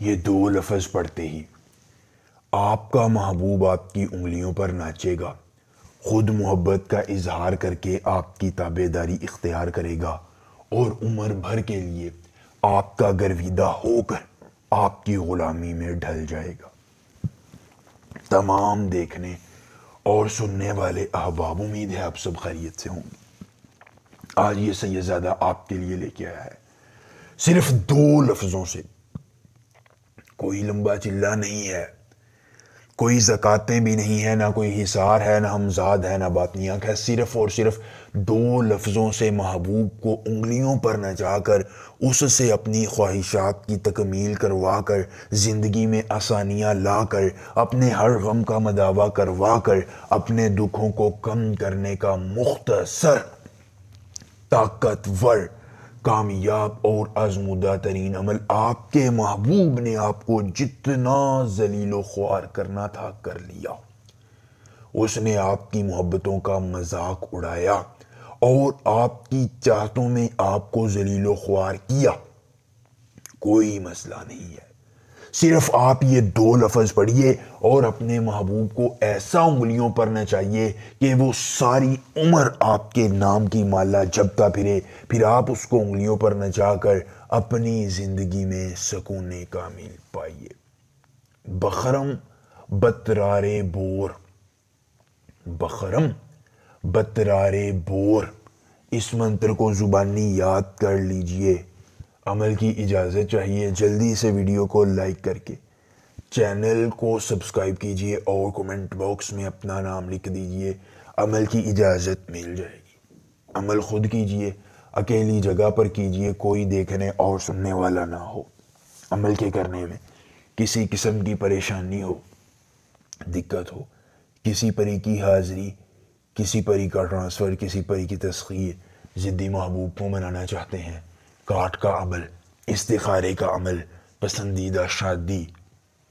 یہ دو لفظ پڑھتے ہی آپ کا محبوب آپ کی انگلیوں پر ناچے گا، خود محبت کا اظہار کر کے آپ کی تابع داری اختیار کرے گا اور عمر بھر کے لیے آپ کا گرویدہ ہو کر آپ کی غلامی میں ڈھل جائے گا۔ تمام دیکھنے اور سننے والے احباب، امید ہے آپ سب خیریت سے ہوں گے۔ آج یہ سید زادہ آپ کے لیے لے کے آیا ہے صرف دو لفظوں سے، کوئی لمبا چلا نہیں ہے، کوئی زکاتیں بھی نہیں ہے، نہ کوئی حصار ہے، نہ ہمزاد ہے، نہ باطنیاک ہے، صرف اور صرف دو لفظوں سے محبوب کو انگلیوں پر نچا کر اس سے اپنی خواہشات کی تکمیل کروا کر، زندگی میں آسانیاں لا کر، اپنے ہر غم کا مداوع کروا کر، اپنے دکھوں کو کم کرنے کا مختصر، طاقتور، کامیاب اور آزمودہ ترین عمل آپ کے محبوب نے آپ کو جتنا ذلیل و خوار کرنا تھا کر لیا۔ اس نے آپ کی محبتوں کا مذاق اڑایا اور آپ کی چاہتوں میں آپ کو ذلیل و خوار کیا۔ کوئی مسئلہ نہیں ہے، صرف آپ یہ دو لفظ پڑھیے اور اپنے محبوب کو ایسا انگلیوں پر نچائیے کہ وہ ساری عمر آپ کے نام کی مالا جپتا پھرے، پھر آپ اس کو انگلیوں پر نچا کر اپنی زندگی میں سکون کامل پائیے۔ بخرم بترار بور، بخرم بترار بور، اس منتر کو زبانی یاد کر لیجئے۔ عمل کی اجازت چاہیے، جلدی سے ویڈیو کو لائک کر کے چینل کو سبسکرائب کیجئے اور کومنٹ باکس میں اپنا نام لکھ دیجئے۔ عمل کی اجازت مل جائے گی۔ عمل خود کیجئے، اکیلی جگہ پر کیجئے، کوئی دیکھنے اور سننے والا نہ ہو۔ عمل کے کرنے میں کسی قسم کی پریشانی ہو، دقت ہو، کسی پری کی حاضری، کسی پری کا ٹرانسفر، کسی پری کی تسخیر، ضدی محبوب کو منانا چاہتے ہیں، کاٹ کا عمل، استخارے کا عمل، پسندیدہ شادی،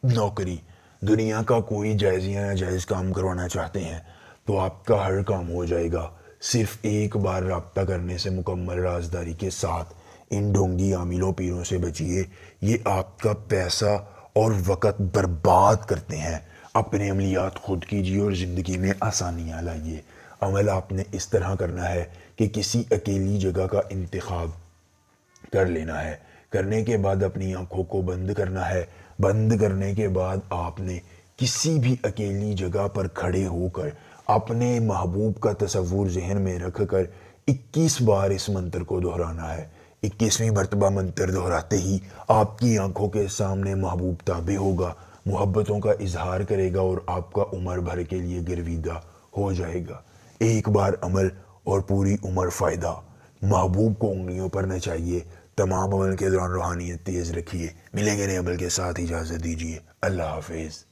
نوکری، دنیا کا کوئی جائز یا ناجائز کام کروانا چاہتے ہیں تو آپ کا ہر کام ہو جائے گا۔ صرف ایک بار رابطہ کرنے سے مکمل رازداری کے ساتھ ان ڈھونگی عاملوں پیروں سے بچیے، یہ آپ کا پیسہ اور وقت برباد کرتے ہیں۔ اپنے عملیات خود کیجیے اور زندگی میں آسانیاں لائیے۔ عمل آپ نے اس طرح کرنا ہے کہ کسی اکیلی جگہ کا انتخاب کر لینا ہے، کرنے کے بعد اپنی آنکھوں کو بند کرنا ہے، بند کرنے کے بعد آپ نے کسی بھی اکیلی جگہ پر کھڑے ہو کر اپنے محبوب کا تصور ذہن میں رکھ کر 21 بار اس منتر کو دہرانا ہے۔ 21ویں مرتبہ منتر دہراتے ہی آپ کی آنکھوں کے سامنے محبوب تابع ہوگا، محبتوں کا اظہار کرے گا اور آپ کا عمر بھر کے لیے گرویدہ ہو جائے گا۔ ایک بار عمل اور پوری عمر فائدہ۔ محبوب کو انگلیوں پر نچائیے، تمام عمل کے دوران روحانیت تیز رکھیے۔ ملیں گے نئے عمل کے ساتھ، اجازت دیجیے، اللہ حافظ۔